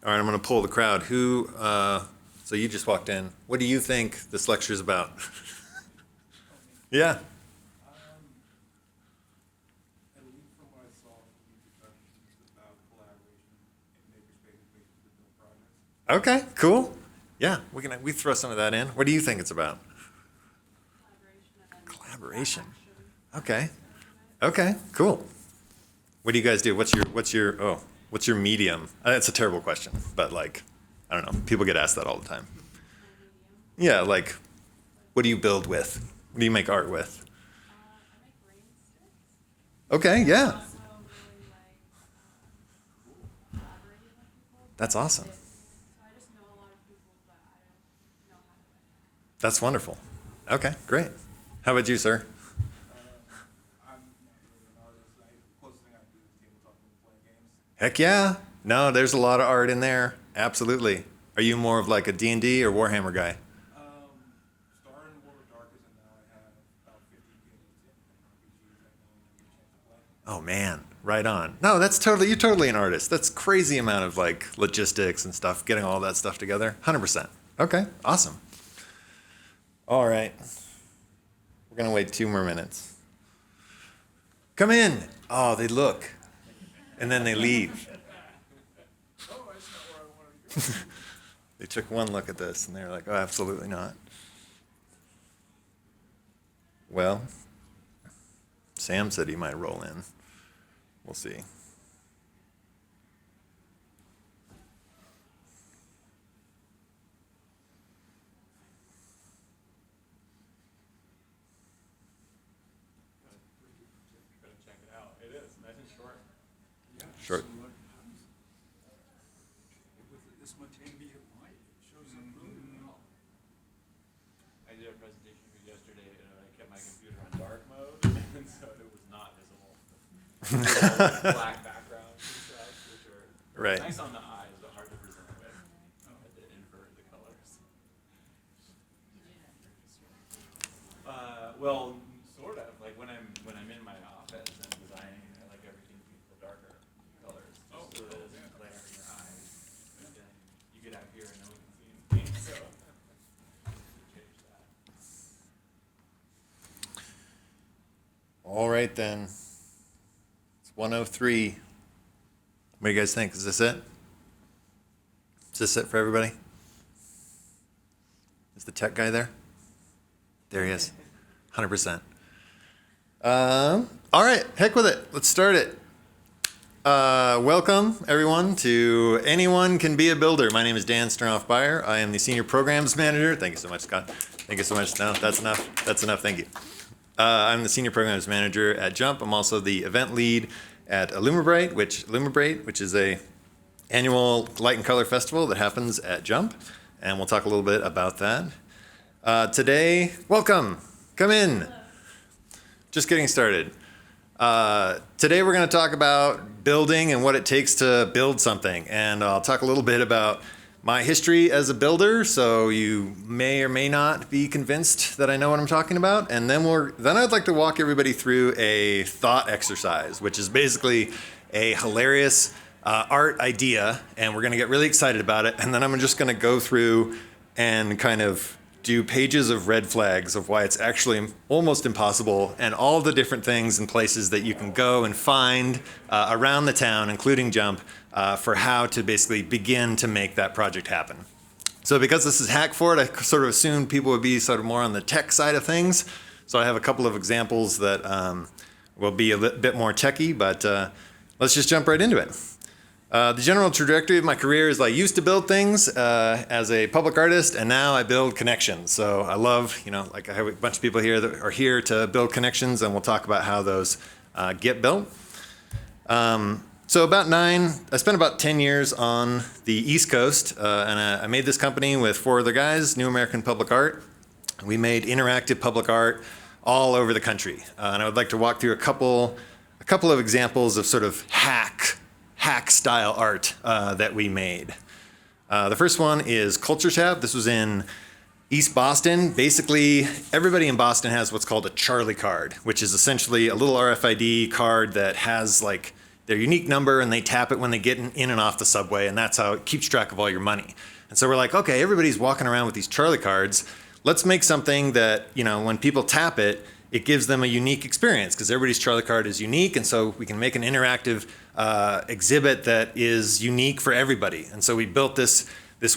All right, I'm going to poll the crowd. So you just walked in. What do you think this lecture is about? Yeah. At least from what I saw from the introduction, it's about collaboration in makerspace spaces to build projects. Okay, cool. Yeah, we throw some of that in. What do you think it's about? Collaboration. Okay. Okay, cool. What do you guys do? What's your medium? That's a terrible question, but like, I don't know. People get asked that all the time. Yeah, like, what do you build with? What do you make art with? Okay, yeah. That's awesome. That's wonderful. Okay, great. How about you, sir? I'm not really an artist. The closest thing I do is tabletop and playing games. Heck yeah. No, there's a lot of art in there. Absolutely. Are you more of like a D&D or Warhammer guy? Started in World of Darkness, and now I have about 50 games and RPGs that no one gets a chance to play. Oh man, right on. No, you're totally an artist. That's crazy amount of like logistics and stuff, getting all that stuff together. 100%. Okay, awesome. All right. We're going to wait 2 more minutes. Come in. Oh, they look. And then they leave. Oh, that's not where I want to go. They took one look at this and they're like, oh, absolutely not. Well, Sam said he might roll in. We'll see. Gotta check it out. It is nice and short. Short. With this much ambient light, it shows up really well. I did a presentation yesterday, and I kept my computer on dark mode, and so it was not visible. Black backgrounds and stuff, which are Right. nice on the eyes, but hard to present with. I had to invert the colors. Well, sort of. Like when I'm in my office and designing, I like everything to be the darker colors, just so that it doesn't glare in your eyes. And then you get out here and no one can see anything, so change that. All right, then. It's 1:03. What do you guys think? Is this it? Is this it for everybody? Is the tech guy there? There he is. 100%. All right, heck with it. Let's start it. Welcome, everyone, to Anyone Can Be a Builder. My name is Dan Sternoff-Beyer. I am the Senior Programs Manager. Thank you so much, Scott. Thank you so much. No, that's enough. That's enough. Thank you. I'm the Senior Programs Manager at Jump. I'm also the event lead at ILLUMiBRATE, which is a annual light and color festival that happens at Jump, and we'll talk a little bit about that. Today, welcome. Come in. Just getting started. Today we're going to talk about building and what it takes to build something. And I'll talk a little bit about my history as a builder, so you may or may not be convinced that I know what I'm talking about. And then I'd like to walk everybody through a thought exercise, which is basically a hilarious art idea, and we're going to get really excited about it. And then I'm just going to go through and kind of do pages of red flags of why it's actually almost impossible, and all the different things and places that you can go and find around the town, including Jump, for how to basically begin to make that project happen. So because this is Hackfort, I sort of assumed people would be sort of more on the tech side of things. So I have a couple of examples that will be a bit more techy, but let's just jump right into it. The general trajectory of my career is I used to build things as a public artist, and now I build connections. So I love, like I have a bunch of people here that are here to build connections, and we'll talk about how those get built. So I spent about 10 years on the East Coast, and I made this company with 4 other guys, New American Public Art. We made interactive public art all over the country. And I would like to walk through a couple of examples of sort of hack style art that we made. The first one is Culture Tab. This was in East Boston. Basically, everybody in Boston has what's called a Charlie card, which is essentially a little RFID card that has like their unique number, and they tap it when they get in and off the subway, and that's how it keeps track of all your money. And so we're like, okay, everybody's walking around with these Charlie cards. Let's make something that, you know, when people tap it, it gives them a unique experience, because everybody's Charlie card is unique, and so we can make an interactive exhibit that is unique for everybody. And so we built this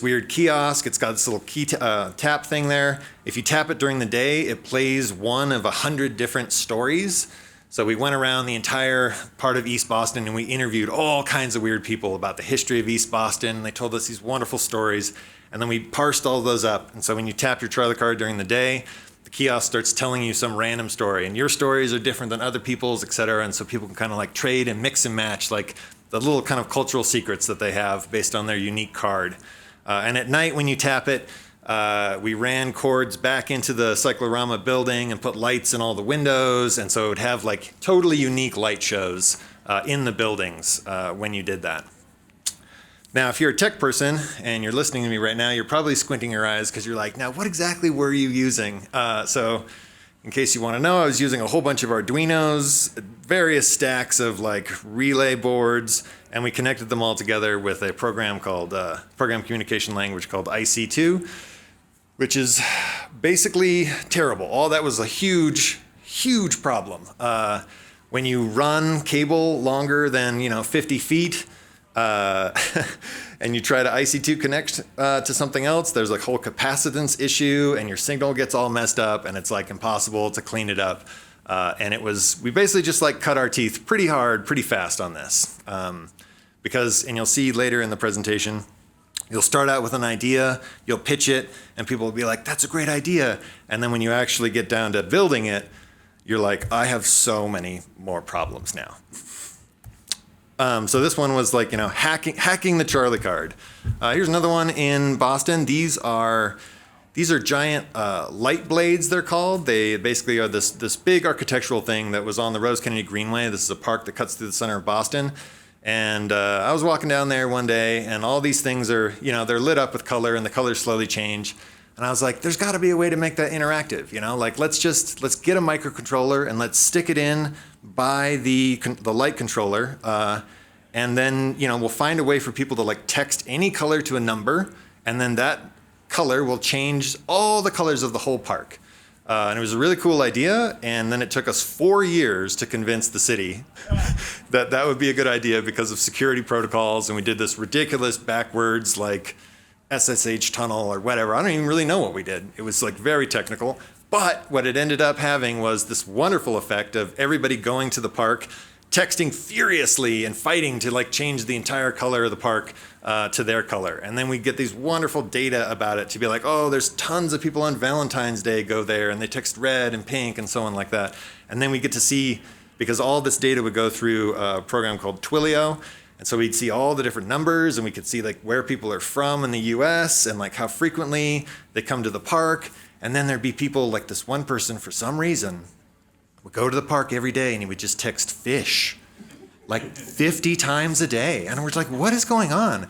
weird kiosk. It's got this little key tap thing there. If you tap it during the day, it plays one of 100 different stories. So we went around the entire part of East Boston and we interviewed all kinds of weird people about the history of East Boston. They told us these wonderful stories, and then we parsed all those up. And so when you tap your Charlie card during the day, the kiosk starts telling you some random story, and your stories are different than other people's, et cetera. And so people can kind of like trade and mix and match like the little kind of cultural secrets that they have based on their unique card. And at night when you tap it, we ran cords back into the cyclorama building and put lights in all the windows, and so it would have like totally unique light shows in the buildings when you did that. Now, if you're a tech person and you're listening to me right now, you're probably squinting your eyes because you're like, now what exactly were you using? So in case you want to know, I was using a whole bunch of Arduinos, various stacks of like relay boards, and we connected them all together with a program called, program communication language called IC2, which is basically terrible. All that was a huge, huge problem. When you run cable longer than 50 feet, and you try to IC2 connect to something else, there's like a whole capacitance issue, and your signal gets all messed up, and it's like impossible to clean it up. And we basically just like cut our teeth pretty hard, pretty fast on this. Because, and you'll see later in the presentation, you'll start out with an idea, you'll pitch it, and people will be like, that's a great idea. And then when you actually get down to building it, you're like, I have so many more problems now. So this one was like, hacking the Charlie card. Here's another one in Boston. These are giant light blades, they're called. They basically are this big architectural thing that was on the Rose Kennedy Greenway. This is a park that cuts through the center of Boston. And I was walking down there one day, and all these things are, they're lit up with color, and the colors slowly change. And I was like, there's got to be a way to make that interactive, like let's get a microcontroller and let's stick it in by the light controller, and then we'll find a way for people to like text any color to a number, and then that color will change all the colors of the whole park. And it was a really cool idea, and then it took us 4 years to convince the city that would be a good idea because of security protocols, and we did this ridiculous backwards like SSH tunnel or whatever. I don't even really know what we did. It was like very technical, but what it ended up having was this wonderful effect of everybody going to the park, texting furiously and fighting to like change the entire color of the park to their color. And then we get these wonderful data about it to be like, oh, there's tons of people on Valentine's Day go there and they text red and pink and so on like that. And then we get to see, because all this data would go through a program called Twilio, and so we'd see all the different numbers, and we could see like where people are from in the US and like how frequently they come to the park. And then there'd be people like this one person, for some reason, would go to the park every day and he would just text fish like 50 times a day. And we're like, what is going on?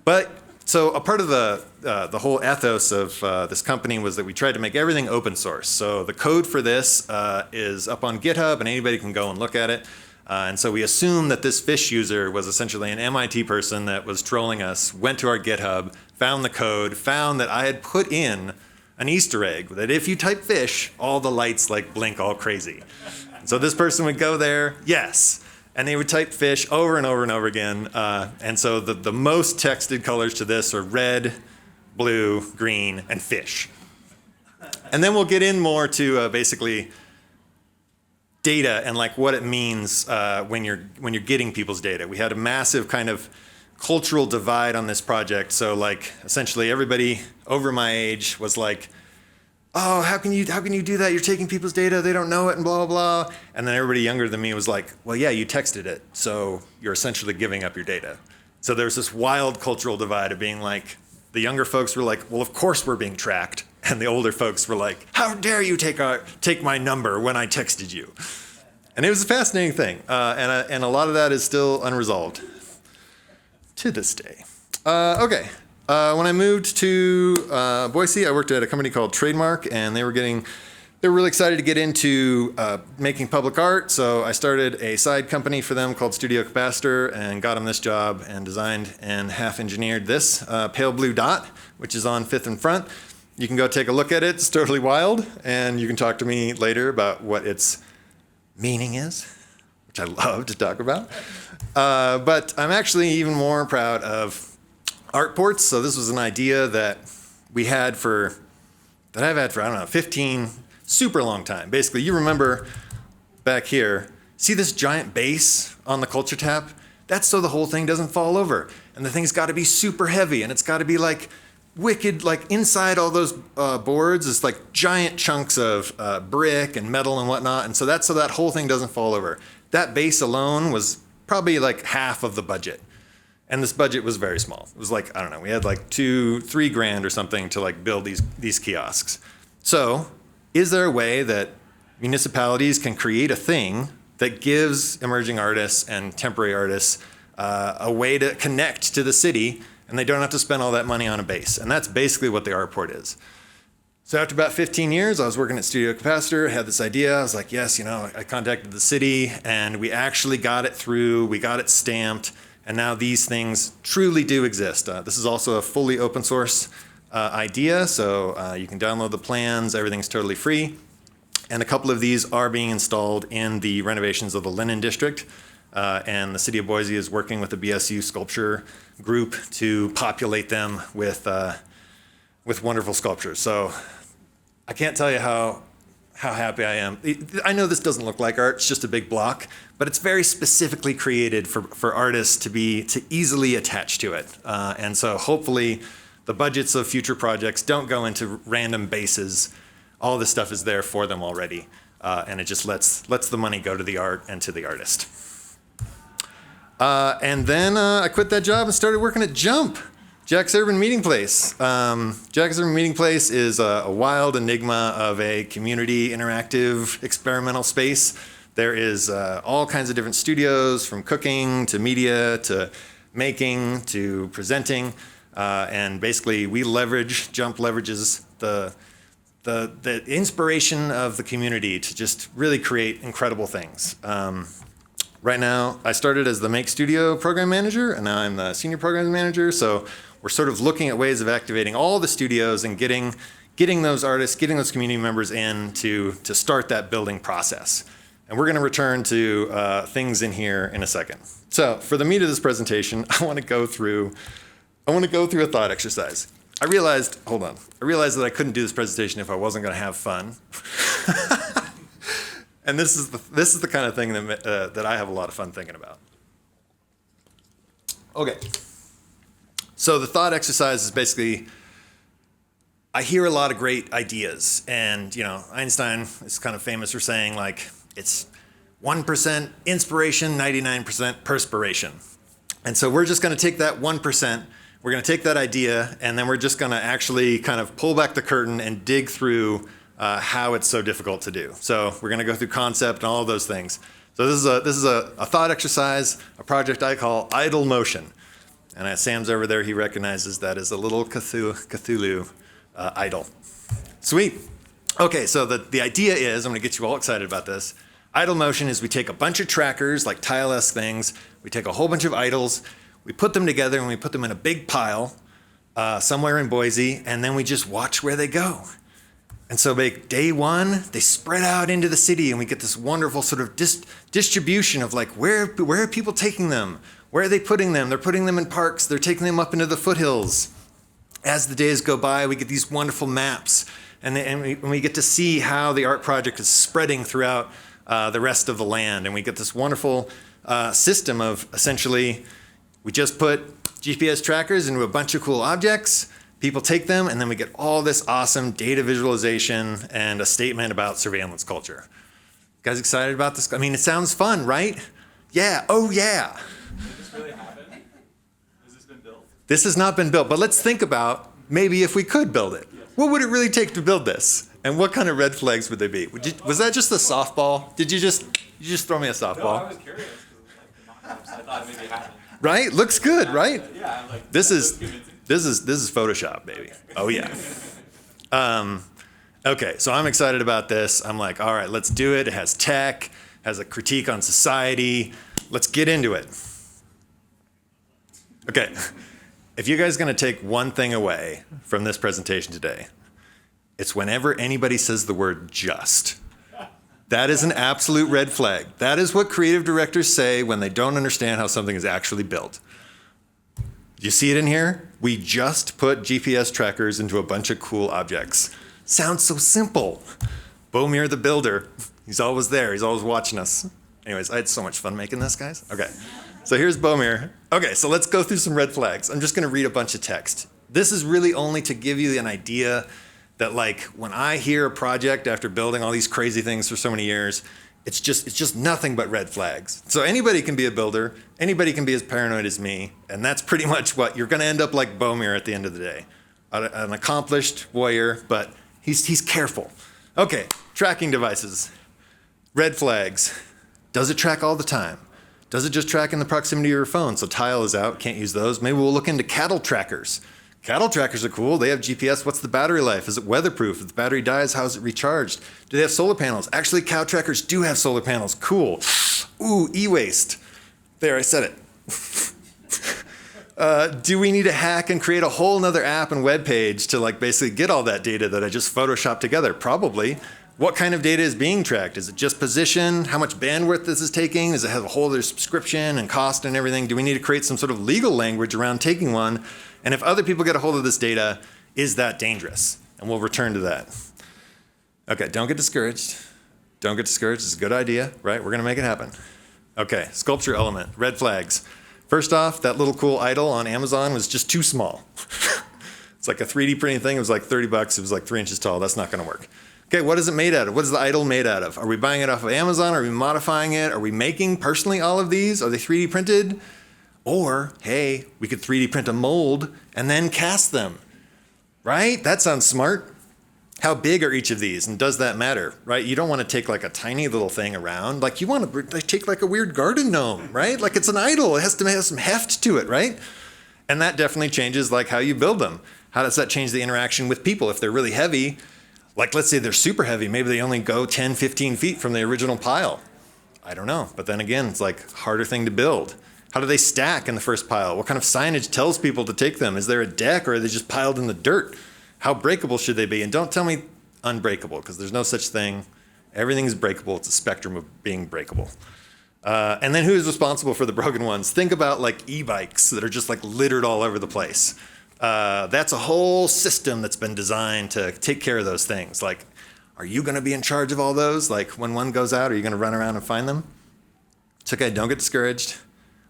But so a part of the whole ethos of this company was that we tried to make everything open source. So the code for this is up on GitHub, and anybody can go and look at it. And so we assumed that this fish user was essentially an MIT person that was trolling us, went to our GitHub, found the code, found that I had put in an Easter egg that if you type fish, all the lights like blink all crazy. So this person would go there, yes, and they would type fish over and over and over again. And so the most texted colors to this are red, blue, green, and fish. And then we'll get in more to basically data and like what it means when you're getting people's data. We had a massive kind of cultural divide on this project. So like essentially everybody over my age was like, oh, how can you do that? You're taking people's data, they don't know it, and blah, blah, blah. And then everybody younger than me was like, well, yeah, you texted it, so you're essentially giving up your data. So there's this wild cultural divide of being like, the younger folks were like, well, of course we're being tracked. And the older folks were like, how dare you take my number when I texted you? And it was a fascinating thing. And a lot of that is still unresolved to this day. Okay. When I moved to Boise, I worked at a company called Trademark, and they were they were really excited to get into making public art, so I started a side company for them called Studio Capacitor and got them this job and designed and half engineered this pale blue dot, which is on 5th and Front. You can go take a look at it. It's totally wild, and you can talk to me later about what its meaning is, which I love to talk about. But I'm actually even more proud of art ports. So this was an idea that I've had for, I don't know, 15, super long time. Basically, you remember back here, see this giant base on the culture tap? That's so the whole thing doesn't fall over. And the thing's got to be super heavy, and it's got to be like wicked, like inside all those boards is like giant chunks of brick and metal and whatnot. And so that's so that whole thing doesn't fall over. That base alone was probably like half of the budget. And this budget was very small. It was like, I don't know, we had like $2-3 grand or something to like build these kiosks. So is there a way that municipalities can create a thing that gives emerging artists and temporary artists a way to connect to the city, and they don't have to spend all that money on a base? And that's basically what the art port is. So after about 15 years, I was working at Studio Capacitor, had this idea. I was like, yes, I contacted the city, and we actually got it through. We got it stamped, and now these things truly do exist. This is also a fully open source idea, so you can download the plans. Everything's totally free. And a couple of these are being installed in the renovations of the Linen District. And the city of Boise is working with the BSU sculpture group to populate them with wonderful sculptures. So I can't tell you how happy I am. I know this doesn't look like art, it's just a big block, but it's very specifically created for artists to easily attach to it. And so hopefully the budgets of future projects don't go into random bases. All this stuff is there for them already. And it just lets the money go to the art and to the artist. And then I quit that job and started working at Jump, Jack's Urban Meeting Place. Jack's Urban Meeting Place is a wild enigma of a community interactive experimental space. There is all kinds of different studios, from cooking to media to making to presenting. And basically Jump leverages the inspiration of the community to just really create incredible things. Right now, I started as the Make Studio program manager, and now I'm the senior program manager. So we're sort of looking at ways of activating all the studios and getting those artists, getting those community members in to start that building process. And we're going to return to things in here in a second. So for the meat of this presentation, I want to go through a thought exercise. I realized that I couldn't do this presentation if I wasn't going to have fun. And this is the kind of thing that I have a lot of fun thinking about. Okay. So the thought exercise is basically, I hear a lot of great ideas, and Einstein is kind of famous for saying, like, it's 1% inspiration, 99% perspiration. And so we're just going to take that 1%. We're going to take that idea, and then we're just going to actually kind of pull back the curtain and dig through how it's so difficult to do. So we're going to go through concept and all of those things. So this is a thought exercise, a project I call idle motion. And Sam's over there, he recognizes that as a little Cthulhu idol. Sweet. Okay, so the idea is, I'm going to get you all excited about this. Idle motion is we take a bunch of trackers, like tile-esque things, we take a whole bunch of idols, we put them together and we put them in a big pile somewhere in Boise, and then we just watch where they go. And so day one, they spread out into the city, and we get this wonderful sort of distribution of like, where are people taking them? Where are they putting them? They're putting them in parks. They're taking them up into the foothills. As the days go by, we get these wonderful maps, and we get to see how the art project is spreading throughout the rest of the land. And we get this wonderful system of essentially, we just put GPS trackers into a bunch of cool objects. People take them, and then we get all this awesome data visualization and a statement about surveillance culture. You guys excited about this? I mean, it sounds fun, right? Yeah. Oh, yeah. Did this really happen? Has this been built? This has not been built, but let's think about maybe if we could build it. Yes. What would it really take to build this? And what kind of red flags would they be? Was that just a softball? Did you just throw me a softball? No, I was curious because like the mock-ups, I thought maybe it happened. Right? Looks good, right? Yeah, I'm like, This that is looks convincing. This is Photoshop, baby. Oh yeah. And Okay, so I'm excited about this. I'm like, all right, let's do it. It has tech, has a critique on society. Let's get into it. Okay, if you guys are going to take one thing away from this presentation today, it's whenever anybody says the word just. That is an absolute red flag. That is what creative directors say when they don't understand how something is actually built. You see it in here? We just put GPS trackers into a bunch of cool objects. Sounds so simple. Bomir the builder, he's always there. He's always watching us. Anyways, I had so much fun making this, guys. Okay, so here's Bomir. Okay, so let's go through some red flags. I'm just gonna read a bunch of text. This is really only to give you an idea that, like, when I hear a project after building all these crazy things for so many years, it's just nothing but red flags. So anybody can be a builder, anybody can be as paranoid as me, and that's pretty much what you're gonna end up like Bomir at the end of the day. An accomplished warrior, but he's careful. Okay, tracking devices. Red flags. Does it track all the time? Does it just track in the proximity of your phone? So tile is out, can't use those. Maybe we'll look into cattle trackers. Cattle trackers are cool. They have GPS. What's the battery life? Is it weatherproof? If the battery dies, how is it recharged? Do they have solar panels? Actually, cow trackers do have solar panels. Cool. Ooh, e-waste. There, I said it. Do we need to hack and create a whole nother app and web page to, like, basically get all that data that I just photoshopped together? Probably. What kind of data is being tracked? Is it just position? How much bandwidth this is taking? Does it have a whole other subscription and cost and everything? Do we need to create some sort of legal language around taking one? And if other people get a hold of this data, is that dangerous? And we'll return to that. Okay, don't get discouraged. Don't get discouraged. It's a good idea, right? We're gonna make it happen. Okay, sculpture element, red flags. First off, that little cool idol on Amazon was just too small. It's like a 3D printing thing. It was like 30 bucks. It was like 3 inches tall. That's not gonna work. Okay, what is it made out of? What is the idol made out of? Are we buying it off of Amazon? Are we modifying it? Are we making personally all of these? Are they 3D printed? Or, hey, we could 3D print a mold and then cast them, right? That sounds smart. How big are each of these, and does that matter, right? You don't want to take like a tiny little thing around. Like, you want to take like a weird garden gnome, right? Like, it's an idol. It has to have some heft to it, right? And that definitely changes like how you build them. How does that change the interaction with people? If they're really heavy, like, let's say they're super heavy, maybe they only go 10, 15 feet from the original pile. I don't know, but then again, it's like a harder thing to build. How do they stack in the first pile? What kind of signage tells people to take them? Is there a deck, or are they just piled in the dirt? How breakable should they be? And don't tell me unbreakable, because there's no such thing. Everything's breakable. It's a spectrum of being breakable. And then who's responsible for the broken ones? Think about like e-bikes that are just like littered all over the place. That's a whole system that's been designed to take care of those things. Like, are you gonna be in charge of all those? Like, when one goes out, are you gonna run around and find them? It's okay, don't get discouraged.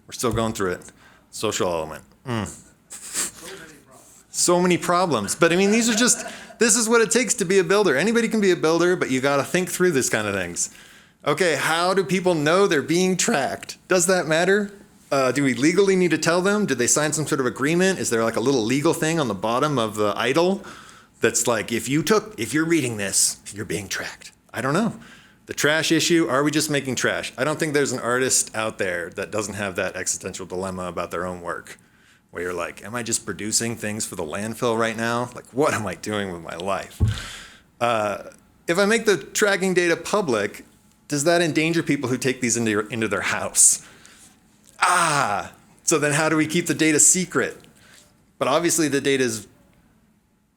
We're still going through it. Social element. So many problems. But I mean, these are just, this is what it takes to be a builder. Anybody can be a builder, but you gotta think through this kind of things. Okay, how do people know they're being tracked? Does that matter? Do we legally need to tell them? Did they sign some sort of agreement? Is there like a little legal thing on the bottom of the idol that's like, if you're reading this, you're being tracked? I don't know. The trash issue, are we just making trash? I don't think there's an artist out there that doesn't have that existential dilemma about their own work, where you're like, am I just producing things for the landfill right now? Like, what am I doing with my life? If I make the tracking data public, does that endanger people who take these into their house? So then how do we keep the data secret? But obviously the data is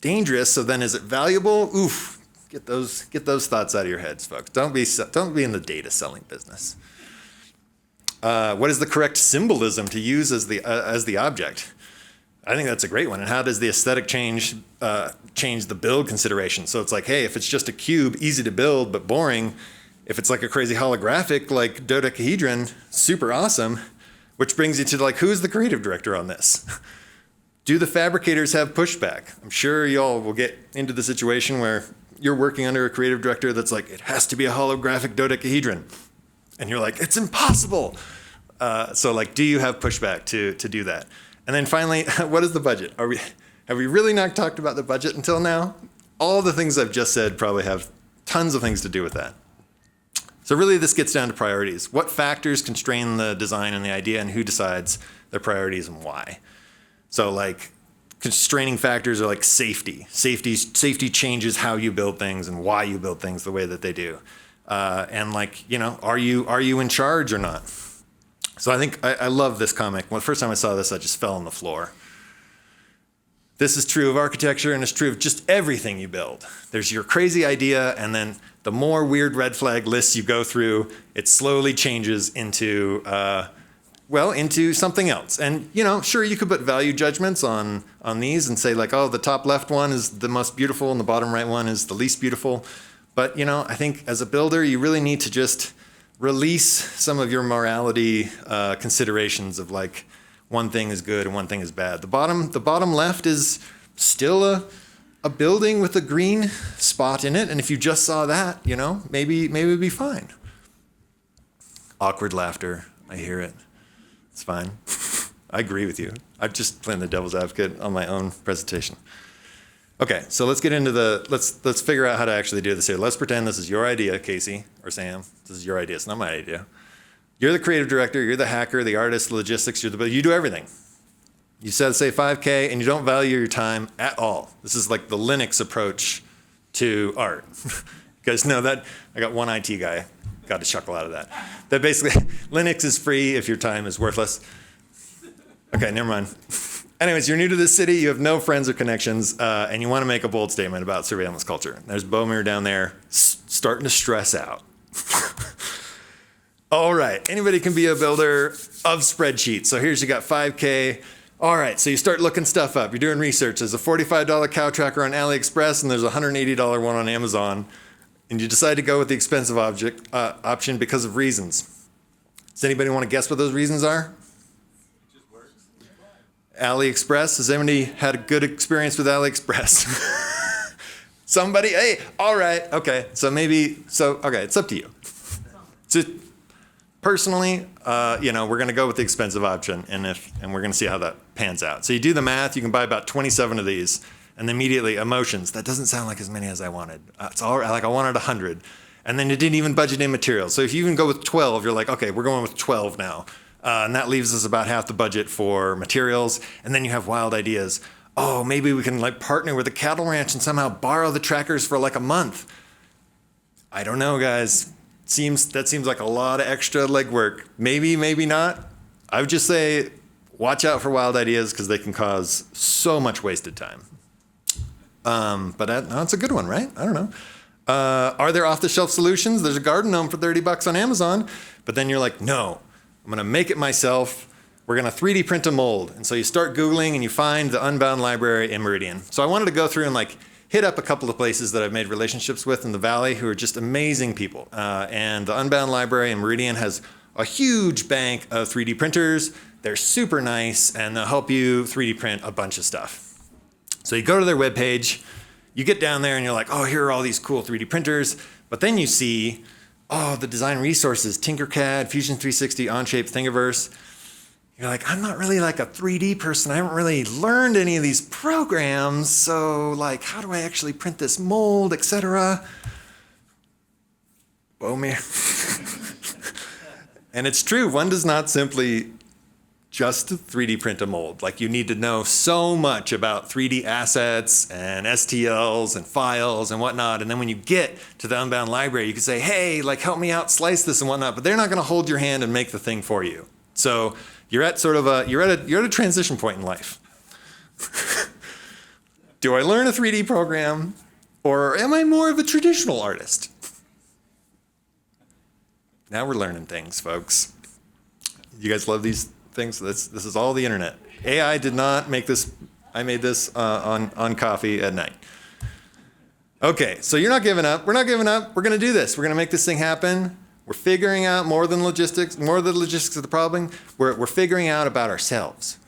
dangerous, so then is it valuable? Oof. Get those thoughts out of your heads, folks. Don't be in the data selling business. What is the correct symbolism to use as the object? I think that's a great one. And how does the aesthetic change the build consideration? So it's like, hey, if it's just a cube, easy to build but boring. If it's like a crazy holographic like dodecahedron, super awesome. Which brings you to like, who's the creative director on this? Do the fabricators have pushback? I'm sure y'all will get into the situation where you're working under a creative director that's like, it has to be a holographic dodecahedron. And you're like, it's impossible. So like, do you have pushback to do that? And then finally, what is the budget? Have we really not talked about the budget until now? All the things I've just said probably have tons of things to do with that. So really this gets down to priorities. What factors constrain the design and the idea, and who decides their priorities and why? So like, constraining factors are like safety. Safety changes how you build things and why you build things the way that they do. And like, are you in charge or not? So I think I love this comic. Well, the first time I saw this, I just fell on the floor. This is true of architecture, and it's true of just everything you build. There's your crazy idea, and then the more weird red flag lists you go through, it slowly changes into, into something else. And, sure, you could put value judgments on these and say like, oh, the top left one is the most beautiful and the bottom right one is the least beautiful. But, I think as a builder, you really need to just release some of your morality considerations of like, one thing is good and one thing is bad. The bottom left is still a building with a green spot in it, and if you just saw that, maybe it'd be fine. Awkward laughter. I hear it. It's fine. I agree with you. I'm just playing the devil's advocate on my own presentation. Okay, so let's get into let's figure out how to actually do this here. Let's pretend this is your idea, Casey or Sam. This is your idea. It's not my idea. You're the creative director, you're the hacker, the artist, the logistics, you do everything. You say 5K and you don't value your time at all. This is like the Linux approach to art. You guys know that? I got one IT guy, got a chuckle out of that. That basically, Linux is free if your time is worthless. Okay, never mind. Anyways, you're new to this city, you have no friends or connections, and you want to make a bold statement about surveillance culture. There's Beyer down there starting to stress out. All right, anybody can be a builder of spreadsheets. So here's, you got 5K. All right, so you start looking stuff up. You're doing research. There's a $45 cow tracker on AliExpress, and there's a $180 one on Amazon. And you decide to go with the expensive option because of reasons. Does anybody want to guess what those reasons are? It just works. AliExpress. Has anybody had a good experience with AliExpress? Somebody? Hey, all right, okay. Okay, it's up to you. Personally, we're going to go with the expensive option, and we're going to see how that pans out. So you do the math. You can buy about 27 of these, and immediately emotions. That doesn't sound like as many as I wanted. It's all like I wanted 100, and then you didn't even budget in materials. So if you even go with 12, you're like, okay, we're going with 12 now, and that leaves us about half the budget for materials. And then you have wild ideas. Oh, maybe we can like partner with a cattle ranch and somehow borrow the trackers for like a month. I don't know, guys. That seems like a lot of extra legwork. Maybe, maybe not. I would just say, watch out for wild ideas because they can cause so much wasted time. But that's a good one, right? I don't know. Are there off-the-shelf solutions? There's a garden gnome for $30 on Amazon, but then you're like, no, I'm gonna make it myself. We're gonna 3D print a mold. And so you start Googling and you find the Unbound library in Meridian. So I wanted to go through and like hit up a couple of places that I've made relationships with in the Valley who are just amazing people. And the Unbound Library in Meridian has a huge bank of 3D printers. They're super nice, and they'll help you 3D print a bunch of stuff. So you go to their webpage, you get down there and you're like, oh, here are all these cool 3D printers. But then you see, oh, the design resources, Tinkercad, Fusion 360, Onshape, Thingiverse. You're like, I'm not really like a 3D person. I haven't really learned any of these programs. So like, how do I actually print this mold, etc.? Bomer. And it's true. One does not simply just 3D print a mold. Like you need to know so much about 3D assets and STLs and files and whatnot. And then when you get to the Unbound library, you can say, hey, like help me out, slice this and whatnot. But they're not going to hold your hand and make the thing for you. So you're at a transition point in life. Do I learn a 3D program, or am I more of a traditional artist? Now we're learning things, folks. You guys love these things? This is all the internet. AI did not make this. I made this on coffee at night. Okay, so you're not giving up. We're not giving up. We're going to do this. We're going to make this thing happen. We're figuring out more of the logistics of the problem. We're figuring out about ourselves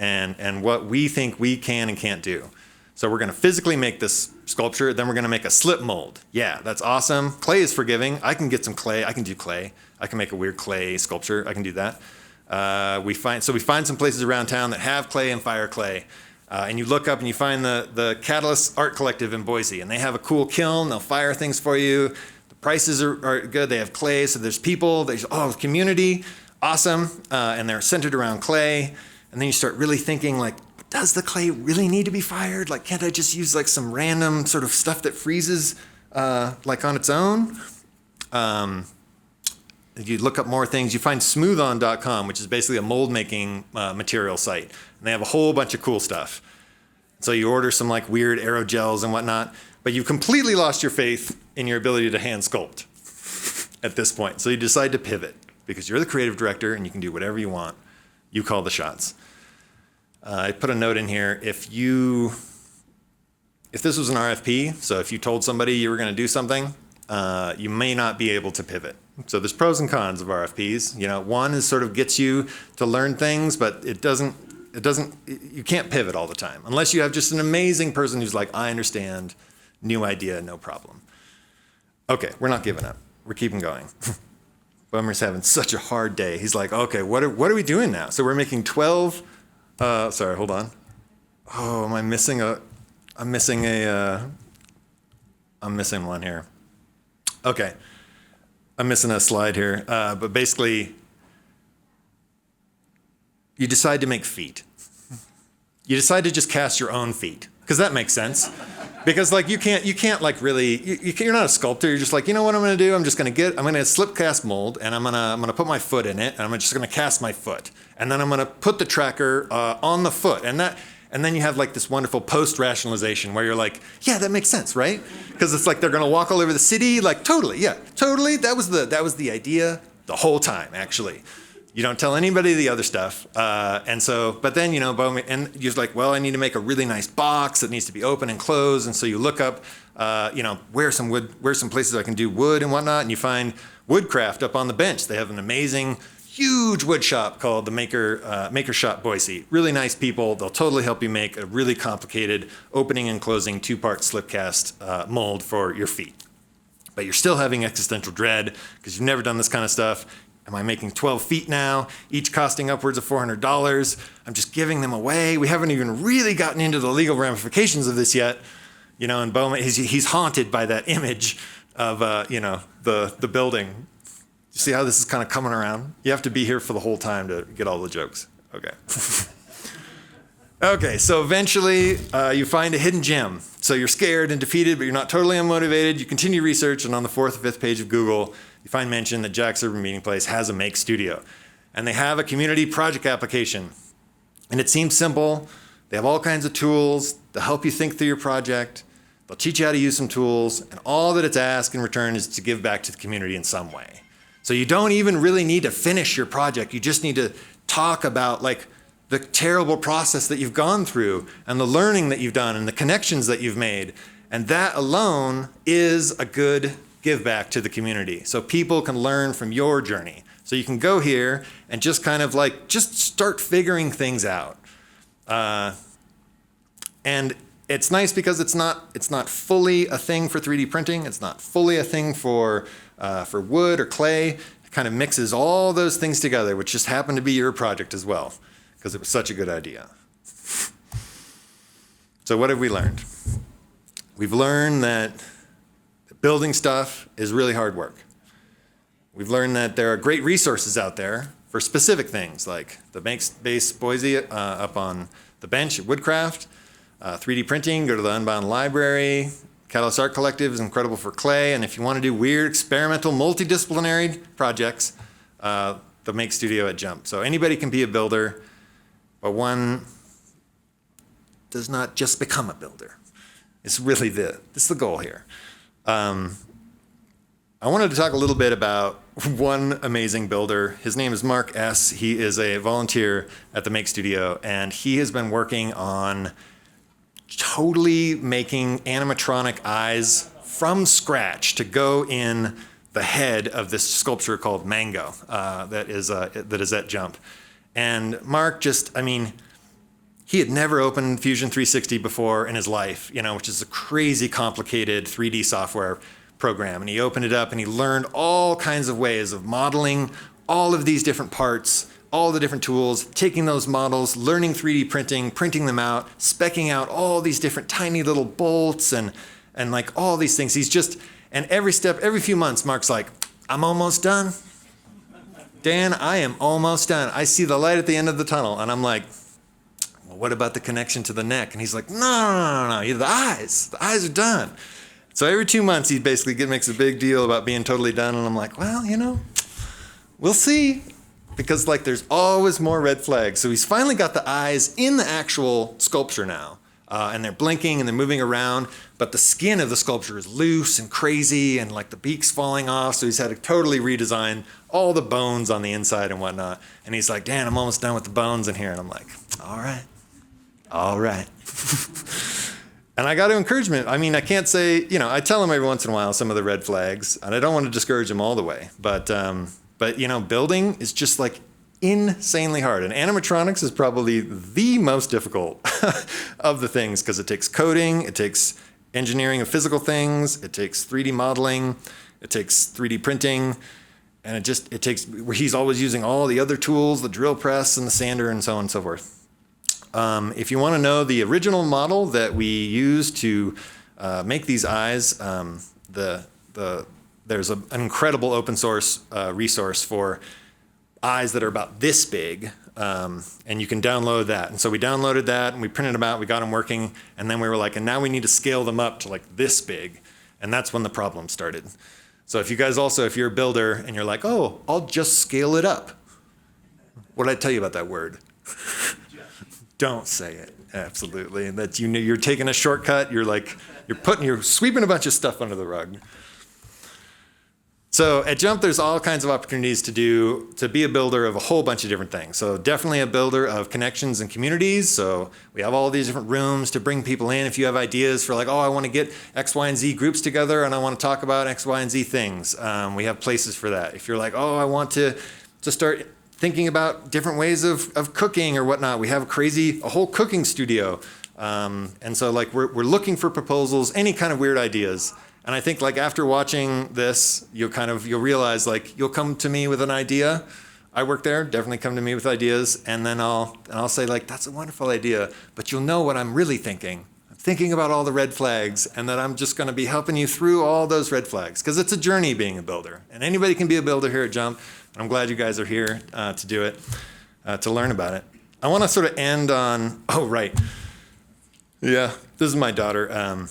and what we think we can and can't do. So we're going to physically make this sculpture. Then we're going to make a slip mold. Yeah, that's awesome. Clay is forgiving. I can get some clay. I can do clay. I can make a weird clay sculpture. I can do that. We find some places around town that have clay and fire clay. And you look up and you find the Catalyst Art Collective in Boise. And they have a cool kiln. They'll fire things for you. Prices are good. They have clay, so there's people. There's community, awesome, and they're centered around clay. And then you start really thinking like does the clay really need to be fired? Like, can't I just use like some random sort of stuff that freezes like on its own? You look up more things. You find smoothon.com, which is basically a mold making material site. And they have a whole bunch of cool stuff. So you order some like weird aerogels and whatnot, but you've completely lost your faith in your ability to hand sculpt at this point. So you decide to pivot because you're the creative director and you can do whatever you want. You call the shots. I put a note in here. If this was an RFP, so if you told somebody you were going to do something, you may not be able to pivot. So there's pros and cons of RFPs. You know, one is sort of gets you to learn things, but you can't pivot all the time unless you have just an amazing person who's like, I understand, new idea, no problem. Okay, we're not giving up. We're keeping going. Bummer's having such a hard day. He's like, okay, what are we doing now? So we're making 12, sorry, hold on. Oh, I'm missing one here. Okay, I'm missing a slide here, but basically, you decide to make feet. You decide to just cast your own feet, because that makes sense. Because like you can't like really, you're not a sculptor. You're just like, you know what I'm going to do? I'm going to slip cast mold, and I'm going to put my foot in it, and I'm just going to cast my foot, and then I'm going to put the tracker on the foot, and then you have like this wonderful post-rationalization where you're like, yeah, that makes sense, right? Because it's like they're going to walk all over the city, like totally, yeah, totally. That was the idea the whole time, actually. You don't tell anybody the other stuff. But then, you know, Bowman, and you're like, well, I need to make a really nice box that needs to be open and closed. And so you look up, where's some places I can do wood and whatnot. And you find Woodcraft up on the bench. They have an amazing, huge wood shop called the Maker Shop Boise. Really nice people. They'll totally help you make a really complicated opening and closing 2-part slip cast mold for your feet. But you're still having existential dread because you've never done this kind of stuff. Am I making 12 feet now, each costing upwards of $400? I'm just giving them away. We haven't even really gotten into the legal ramifications of this yet. You know, and Bowman, he's haunted by that image of, the building. You see how this is kind of coming around? You have to be here for the whole time to get all the jokes. Okay. Okay, so eventually you find a hidden gem. So you're scared and defeated, but you're not totally unmotivated. You continue research, and on the 4th or 5th page of Google, you find mention that Jack's Urban Meeting Place has a Make Studio. And they have a community project application. And it seems simple. They have all kinds of tools. They'll help you think through your project. They'll teach you how to use some tools. And all that it's asked in return is to give back to the community in some way. So you don't even really need to finish your project. You just need to talk about like the terrible process that you've gone through and the learning that you've done and the connections that you've made. And that alone is a good give back to the community. So people can learn from your journey. So you can go here and just kind of like, just start figuring things out. And it's nice because it's not fully a thing for 3D printing. It's not fully a thing for wood or clay. It kind of mixes all those things together, which just happened to be your project as well, because it was such a good idea. So what have we learned? We've learned that building stuff is really hard work. We've learned that there are great resources out there for specific things, like the Base Boise up on the bench at Woodcraft, 3D printing, go to the Unbound Library, Catalyst Art Collective is incredible for clay, and if you want to do weird, experimental, multidisciplinary projects, the Make Studio at Jump. So anybody can be a builder, but one does not just become a builder. It's really this is the goal here. I wanted to talk a little bit about one amazing builder. His name is Mark S. He is a volunteer at the Make Studio, and he has been working on totally making animatronic eyes from scratch to go in the head of this sculpture called Mango that is at Jump. And Mark he had never opened Fusion 360 before in his life, which is a crazy complicated 3D software program. And he opened it up and he learned all kinds of ways of modeling all of these different parts, all the different tools, taking those models, learning 3D printing, printing them out, speccing out all these different tiny little bolts and like all these things. And every step, every few months, Mark's like, I'm almost done. Dan, I am almost done. I see the light at the end of the tunnel. And I'm like, well, what about the connection to the neck? And he's like, no, the eyes are done. So every 2 months, he basically makes a big deal about being totally done. And I'm like, well, we'll see. Because like there's always more red flags. So he's finally got the eyes in the actual sculpture now. And they're blinking and they're moving around. But the skin of the sculpture is loose and crazy and like the beak's falling off. So he's had to totally redesign all the bones on the inside and whatnot. And he's like, Dan, I'm almost done with the bones in here. And I'm like, all right. And I got to encouragement. I mean, I can't say, I tell him every once in a while some of the red flags, and I don't want to discourage him all the way. But building is just like insanely hard. And animatronics is probably the most difficult of the things because it takes coding, it takes engineering of physical things, it takes 3D modeling, it takes 3D printing, and it takes, where he's always using all the other tools, the drill press and the sander and so on and so forth. If you want to know the original model that we use to make these eyes, there's an incredible open source resource for eyes that are about this big, and you can download that. And so we downloaded that and we printed them out, we got them working, and then we were like, and now we need to scale them up to like this big. And that's when the problem started. So if you guys also, if you're a builder and you're like, oh, I'll just scale it up. What did I tell you about that word? Don't say it. Absolutely. And that you're taking a shortcut. You're sweeping a bunch of stuff under the rug. So at Jump, there's all kinds of opportunities to be a builder of a whole bunch of different things. So definitely a builder of connections and communities. So we have all these different rooms to bring people in. If you have ideas for like, oh, I want to get X, Y, and Z groups together and I want to talk about X, Y, and Z things, we have places for that. If you're like, oh, I want to start thinking about different ways of cooking or whatnot, we have a whole cooking studio. And so like we're looking for proposals, any kind of weird ideas. And I think like after watching this, you'll realize like you'll come to me with an idea. I work there, definitely come to me with ideas, and then I'll say like, that's a wonderful idea, but you'll know what I'm really thinking. I'm thinking about all the red flags, and that I'm just gonna be helping you through all those red flags, because it's a journey being a builder. And anybody can be a builder here at Jump. I'm glad you guys are here to do it, to learn about it. I want to sort of end on, oh, right. Yeah, this is my daughter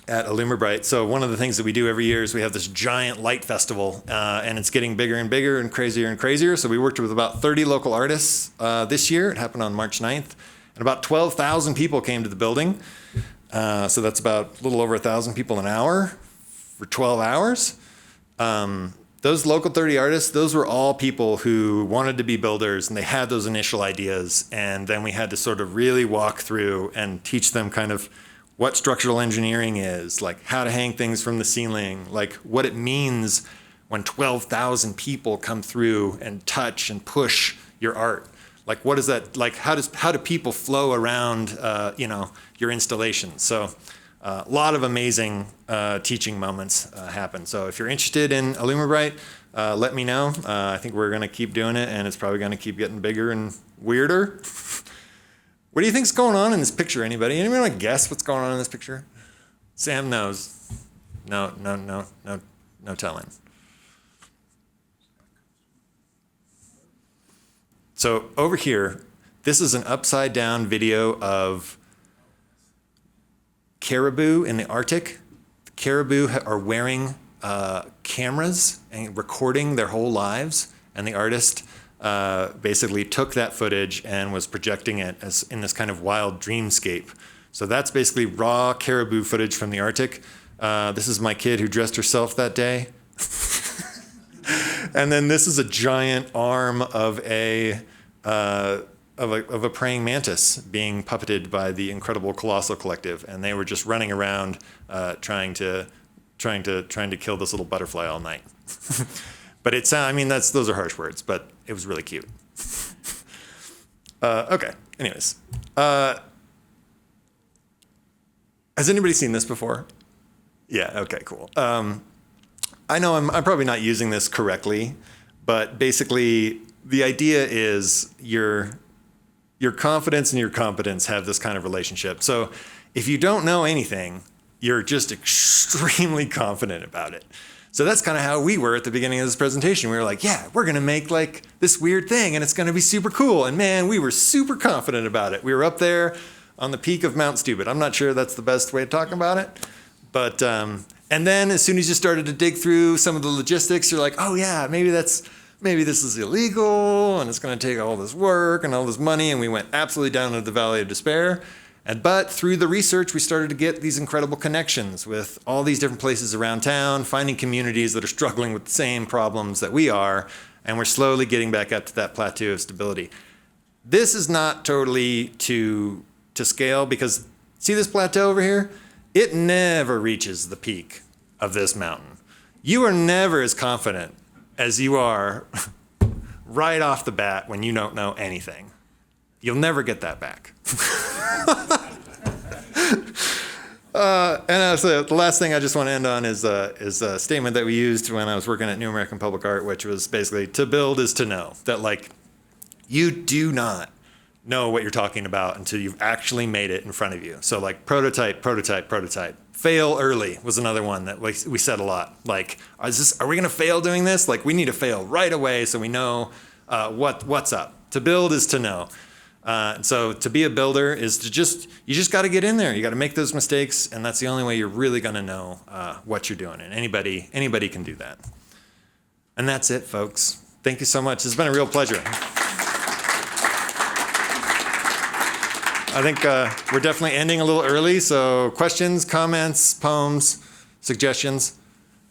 at ILLUMiBRATE. So one of the things that we do every year is we have this giant light festival, and it's getting bigger and bigger and crazier and crazier. So we worked with about 30 local artists this year. It happened on March 9th. And about 12,000 people came to the building. So that's about a little over 1,000 people an hour for 12 hours. Those local 30 artists, those were all people who wanted to be builders, and they had those initial ideas. And then we had to sort of really walk through and teach them kind of what structural engineering is, like how to hang things from the ceiling, like what it means when 12,000 people come through and touch and push your art. Like what is that, like how do people flow around, your installation? So a lot of amazing teaching moments happen. So if you're interested in ILLUMiBRATE, let me know. I think we're gonna keep doing it, and it's probably gonna keep getting bigger and weirder. What do you think's going on in this picture? Anybody want to guess what's going on in this picture? Sam knows. No telling. So over here, this is an upside down video of caribou in the Arctic. The caribou are wearing cameras and recording their whole lives, and the artist basically took that footage and was projecting it as in this kind of wild dreamscape. So that's basically raw caribou footage from the Arctic. This is my kid who dressed herself that day. And then this is a giant arm of a praying mantis being puppeted by the incredible Colossal Collective, and they were just running around trying to kill this little butterfly all night. But those are harsh words, but it was really cute. Okay. Anyways, has anybody seen this before? Yeah. Okay. Cool. I know I'm probably not using this correctly, but basically the idea is your confidence and your competence have this kind of relationship. So if you don't know anything, you're just extremely confident about it. So that's kind of how we were at the beginning of this presentation. We were like, yeah, we're going to make like this weird thing and it's going to be super cool. And man, we were super confident about it. We were up there on the peak of Mount Stupid. I'm not sure that's the best way of talking about it. But, and then as soon as you started to dig through some of the logistics, you're like, oh yeah, maybe this is illegal and it's going to take all this work and all this money. And we went absolutely down into the valley of despair. But through the research, we started to get these incredible connections with all these different places around town, finding communities that are struggling with the same problems that we are, and we're slowly getting back up to that plateau of stability. This is not totally to scale because, see this plateau over here? It never reaches the peak of this mountain. You are never as confident as you are right off the bat when you don't know anything. You'll never get that back. And so the last thing I just want to end on is a statement that we used when I was working at New American Public Art, which was basically, to build is to know. That like, you do not know what you're talking about until you've actually made it in front of you. So like prototype, prototype, prototype. Fail early was another one that we said a lot. Like, are we going to fail doing this? Like, we need to fail right away so we know what's up. To build is to know. So to be a builder is to you just got to get in there. You got to make those mistakes, and that's the only way you're really going to know what you're doing. And anybody can do that. And that's it, folks. Thank you so much. It's been a real pleasure. I think we're definitely ending a little early. So questions, comments, poems, suggestions?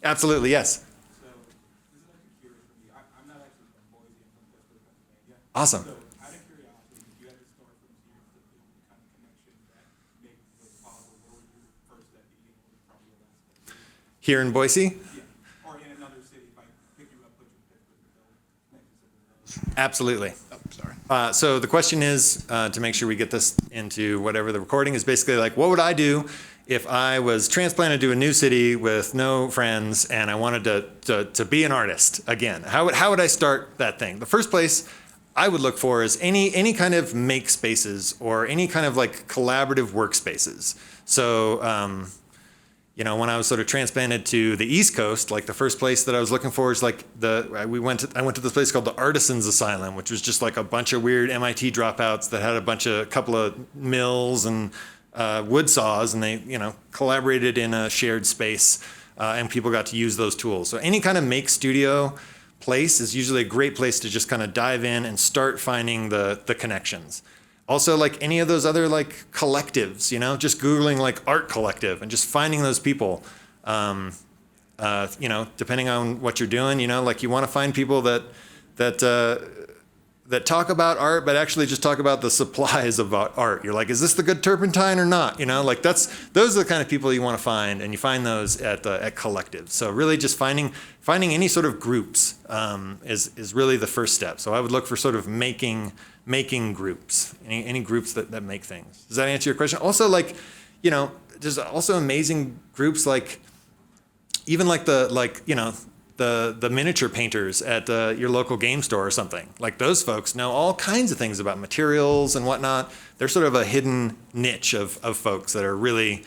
Absolutely, yes. So this is like a curious for me. I'm not actually from Boise. I'm from Pittsburgh, Pennsylvania. Awesome. So out of curiosity, if you had to start from zero to build the kind of connection that make this possible, what would your first step be, and what would probably your last step be? Here in Boise? Yeah. Or in another city, if I pick you up, put you in Pittsburgh, to build connections. Absolutely. Oh, sorry. So the question is, to make sure we get this into whatever the recording is, basically like, what would I do if I was transplanted to a new city with no friends and I wanted to be an artist again? How would I start that thing? The first place I would look for is any kind of make spaces or any kind of like collaborative workspaces. So, when I was sort of transplanted to the East Coast, like the first place that I was looking for is like I went to this place called the Artisans Asylum, which was just like a bunch of weird MIT dropouts that had a couple of mills and wood saws, and they collaborated in a shared space, and people got to use those tools. So any kind of make studio place is usually a great place to just kind of dive in and start finding the connections. Also, like any of those other like collectives, just Googling like art collective and just finding those people, depending on what you're doing, like you want to find people that talk about art, but actually just talk about the supplies of art. You're like, is this the good turpentine or not? Like those are the kind of people you want to find, and you find those at collectives. So really just finding any sort of groups is really the first step. So I would look for sort of making groups, any groups that make things. Does that answer your question? Also, like, there's also amazing groups like even like the miniature painters at your local game store or something. Like those folks know all kinds of things about materials and whatnot. They're sort of a hidden niche of folks that are really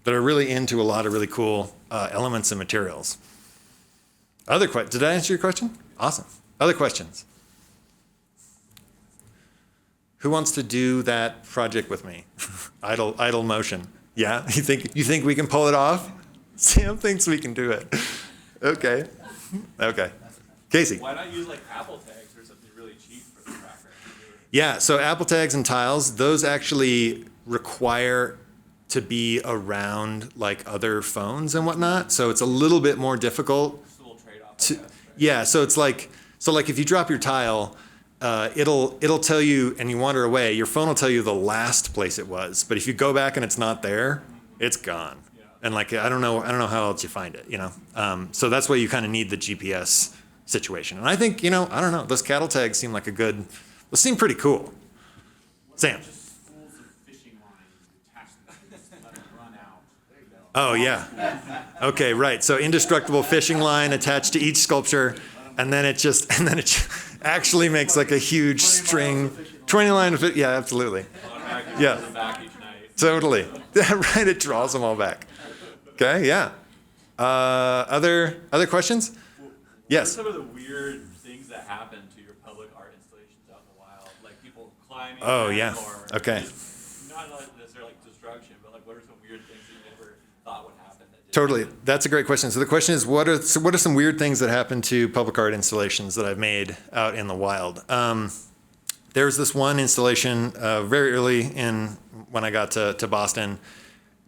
into a lot of really cool elements and materials. Did I answer your question? Awesome. Other questions? Who wants to do that project with me? Idle motion. Yeah, you think we can pull it off? Sam thinks we can do it. Okay. Casey. Why not use like Apple tags or something really cheap for the tracker? Yeah, so Apple tags and tiles, those actually require to be around like other phones and whatnot. So it's a little bit more difficult. Just a little trade-off. To, yeah, so it's like if you drop your tile, it'll tell you, and you wander away, your phone will tell you the last place it was. But if you go back and it's not there, it's gone. Yeah. And like I don't know how else you find it, So that's why you kind of need the GPS situation. And I think, I don't know, those cattle tags seem like those seem pretty cool. Sam. Just spools of fishing lines attached to them, just let them run out. Oh yeah. Okay, right. So indestructible fishing line attached to each sculpture, and then it actually makes like a huge string. 20 line of fish. Yeah, absolutely. Yeah. Back each night. Totally. Yeah, right. It draws them all back. Okay. Yeah. Other questions? Yes. What are some of the weird things that happen to your public art installations out in the wild? Like people climbing Oh, them, yeah. or Okay. just not necessarily like destruction, but like what are some weird things that you never thought would happen that did Totally. happen? That's a great question. So the question is, what are some weird things that happen to public art installations that I've made out in the wild? There was this one installation very early in when I got to Boston.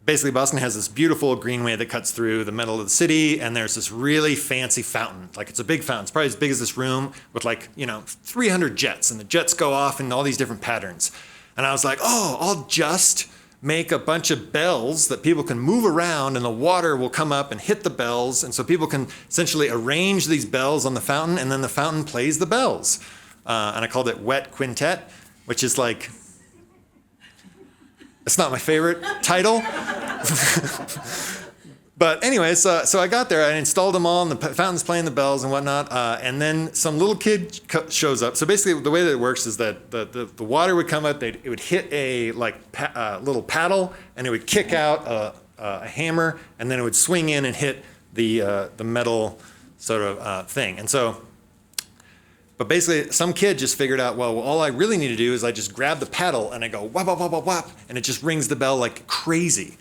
Basically, Boston has this beautiful greenway that cuts through the middle of the city, and there's this really fancy fountain. Like, it's a big fountain. It's probably as big as this room with 300 jets, and the jets go off in all these different patterns. And I was like, oh, I'll just make a bunch of bells that people can move around, and the water will come up and hit the bells, and so people can essentially arrange these bells on the fountain, and then the fountain plays the bells. And I called it Wet Quintet, which is like, it's not my favorite title. But anyways, so I got there, I installed them all, and the fountain's playing the bells and whatnot, and then some little kid shows up. So basically, the way that it works is that the water would come up, it would hit a little paddle, and it would kick out a hammer, and then it would swing in and hit the metal sort of thing. And so, but basically, some kid just figured out, well, all I really need to do is I just grab the paddle and I go whap, whap, whap, whap, whap, and it just rings the bell like crazy.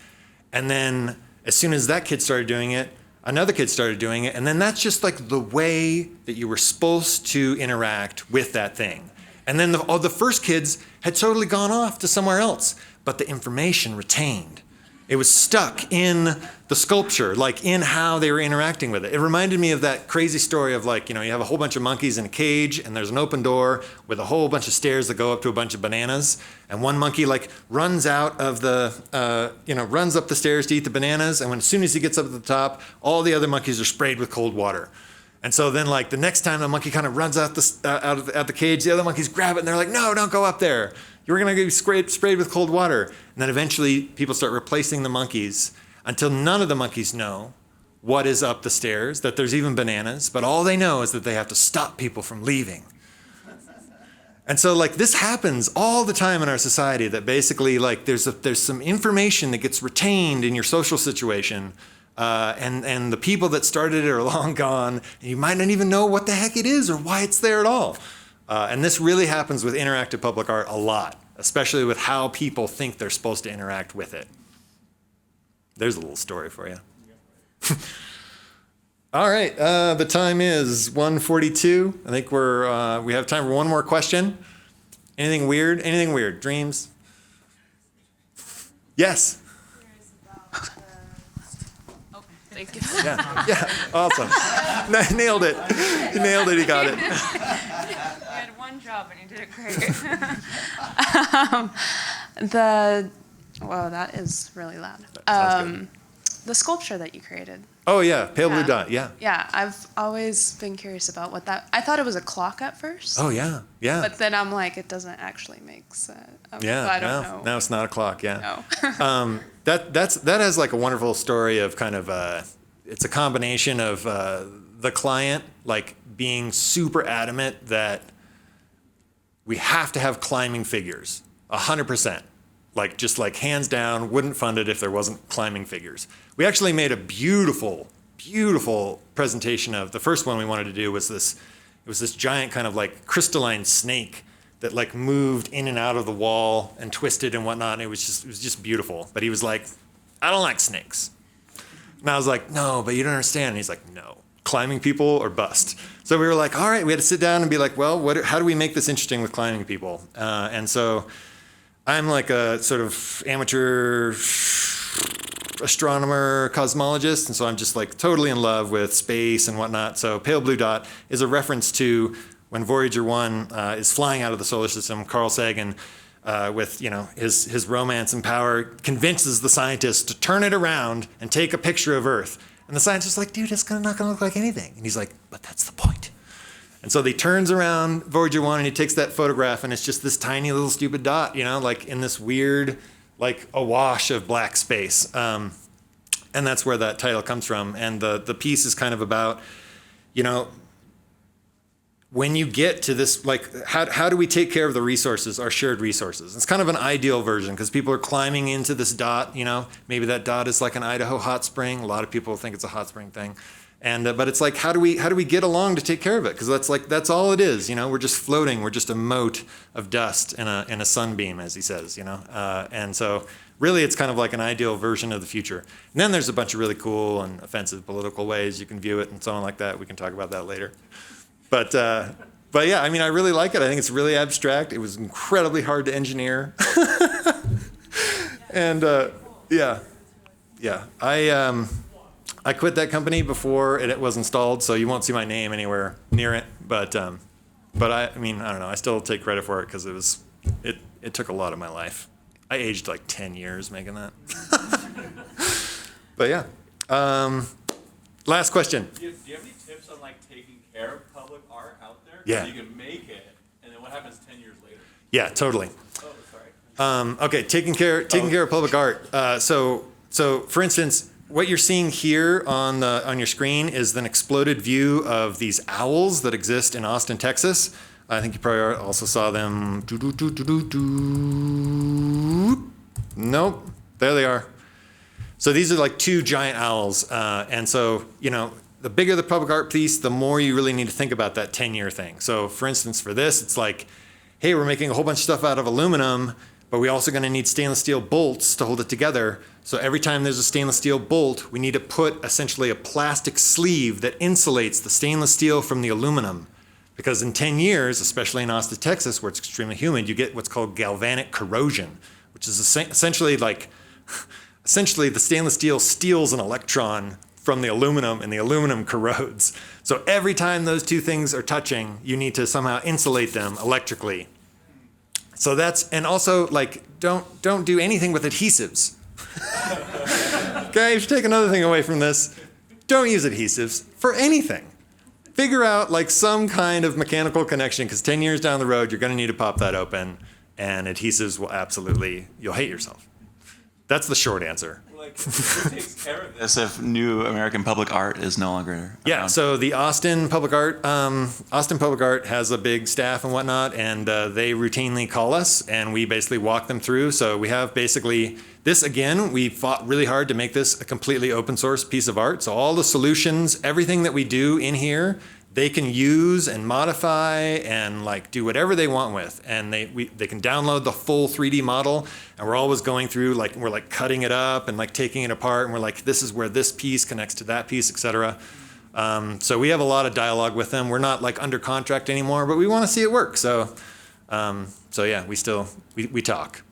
And then as soon as that kid started doing it, another kid started doing it, and then that's just like the way that you were supposed to interact with that thing. And then all the first kids had totally gone off to somewhere else, but the information retained. It was stuck in the sculpture, like in how they were interacting with it. It reminded me of that crazy story of you have a whole bunch of monkeys in a cage, and there's an open door with a whole bunch of stairs that go up to a bunch of bananas. And one monkey runs out of runs up the stairs to eat the bananas. And as soon as he gets up at the top, all the other monkeys are sprayed with cold water. And so then the next time the monkey kind of runs out the cage, the other monkeys grab it and they're like, no, don't go up there. You're going to get sprayed with cold water. And then eventually people start replacing the monkeys until none of the monkeys know what is up the stairs, that there's even bananas, but all they know is that they have to stop people from leaving. And so this happens all the time in our society, that basically there's some information that gets retained in your social situation, and the people that started it are long gone, and you might not even know what the heck it is or why it's there at all. And this really happens with interactive public art a lot, especially with how people think they're supposed to interact with it. There's a little story for you. All right, the time is 1:42. I think we have time for one more question. Anything weird? Anything weird? Dreams? Yes. Thank you. Yeah, awesome. Nailed it. You nailed it. He got it. You had one job and you did it great. Whoa, that is really loud. Sounds good. The sculpture that you created. Oh yeah, pale blue Yeah. dot. Yeah. Yeah, I've always been curious about what that. I thought it was a clock at first. Oh yeah, yeah. But then I'm like, it doesn't actually make sense. Yeah. So I don't know. No, it's not a clock. Yeah. No. That has a wonderful story of kind of it's a combination of the client being super adamant that we have to have climbing figures, 100%. Just hands down, wouldn't fund it if there wasn't climbing figures. We actually made a beautiful, beautiful presentation of the first one we wanted to do was this. It was this giant kind of crystalline snake that moved in and out of the wall and twisted and whatnot. And it was just beautiful. But he was like, I don't like snakes. And I was like, no, but you don't understand. And he's like, no, climbing people or bust. So we were like, all right, we had to sit down and be like, well, how do we make this interesting with climbing people? And so I'm a sort of amateur astronomer, cosmologist, and so I'm just totally in love with space and whatnot. So pale blue dot is a reference to when Voyager 1 is flying out of the solar system. Carl Sagan, with his romance and power, convinces the scientists to turn it around and take a picture of Earth. And the scientist is like, dude, it's not gonna look like anything. And he's like, but that's the point. And so he turns around Voyager 1 and he takes that photograph, and it's just this tiny little stupid dot, in this weird, awash of black space. And that's where that title comes from. And the piece is kind of about, when you get to this, like, how do we take care of the resources, our shared resources? It's kind of an ideal version because people are climbing into this dot, you know, maybe that dot is like an Idaho hot spring. A lot of people think it's a hot spring thing. And, but it's like, how do we get along to take care of it? Because that's all it is, you know, we're just floating. We're just a mote of dust in a sunbeam, as he says, you know. And so really it's kind of like an ideal version of the future. And then there's a bunch of really cool and offensive political ways you can view it and so on like that. We can talk about that later. But yeah, I mean, I really like it. I think it's really abstract. It was incredibly hard to engineer. And yeah. I quit that company before it was installed, so you won't see my name anywhere near it. But I mean, I don't know. I still take credit for it because it took a lot of my life. I aged like 10 years making that. But yeah. Last question. Do you have any tips on like taking care of public art out there? Yeah. So you can make it, and then what happens 10 years later? Yeah, totally. Oh, sorry. Okay, taking care of public art. So for instance, what you're seeing here on your screen is an exploded view of these owls that exist in Austin, Texas. I think you probably also saw them. Nope, there they are. So these are like two giant owls, and so, you know, the bigger the public art piece, the more you really need to think about that 10-year thing. So for instance, for this, it's like, hey, we're making a whole bunch of stuff out of aluminum, but we're also going to need stainless steel bolts to hold it together. So every time there's a stainless steel bolt, we need to put essentially a plastic sleeve that insulates the stainless steel from the aluminum. Because in 10 years, especially in Austin, Texas, where it's extremely humid, you get what's called galvanic corrosion, which is essentially like, essentially the stainless steel steals an electron from the aluminum and the aluminum corrodes. So every time those two things are touching, you need to somehow insulate them electrically. So that's, and also like, don't do anything with adhesives. Okay, you should take another thing away from this. Don't use adhesives for anything. Figure out like some kind of mechanical connection, because 10 years down the road, you're going to need to pop that open, and adhesives will absolutely, you'll hate yourself. That's the short answer. Like, who takes care of this if new American public art is no longer around? Yeah, so the Austin Public Art has a big staff and whatnot, and they routinely call us, and we basically walk them through. So we have basically this, again, we fought really hard to make this a completely open source piece of art. So all the solutions, everything that we do in here, they can use and modify and like do whatever they want with, and they can download the full 3D model, and we're always going through, like, we're like cutting it up and like taking it apart, and we're like, this is where this piece connects to that piece, etc. So we have a lot of dialogue with them. We're not like under contract anymore, but we want to see it work. So yeah, we talk.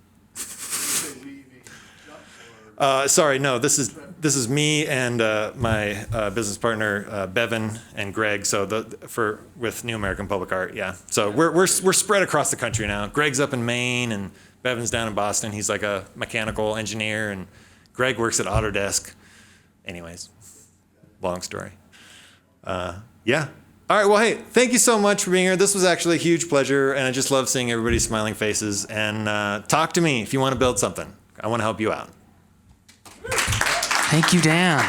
Sorry, no, this is me and my business partner Bevan and Greg. So with New American Public Art, yeah. So we're spread across the country now. Greg's up in Maine and Bevan's down in Boston. He's like a mechanical engineer, and Greg works at Autodesk. Anyways, long story. Yeah. All right. Well, hey, thank you so much for being here. This was actually a huge pleasure, and I just love seeing everybody's smiling faces. And talk to me if you want to build something. I want to help you out. Thank you, Dan.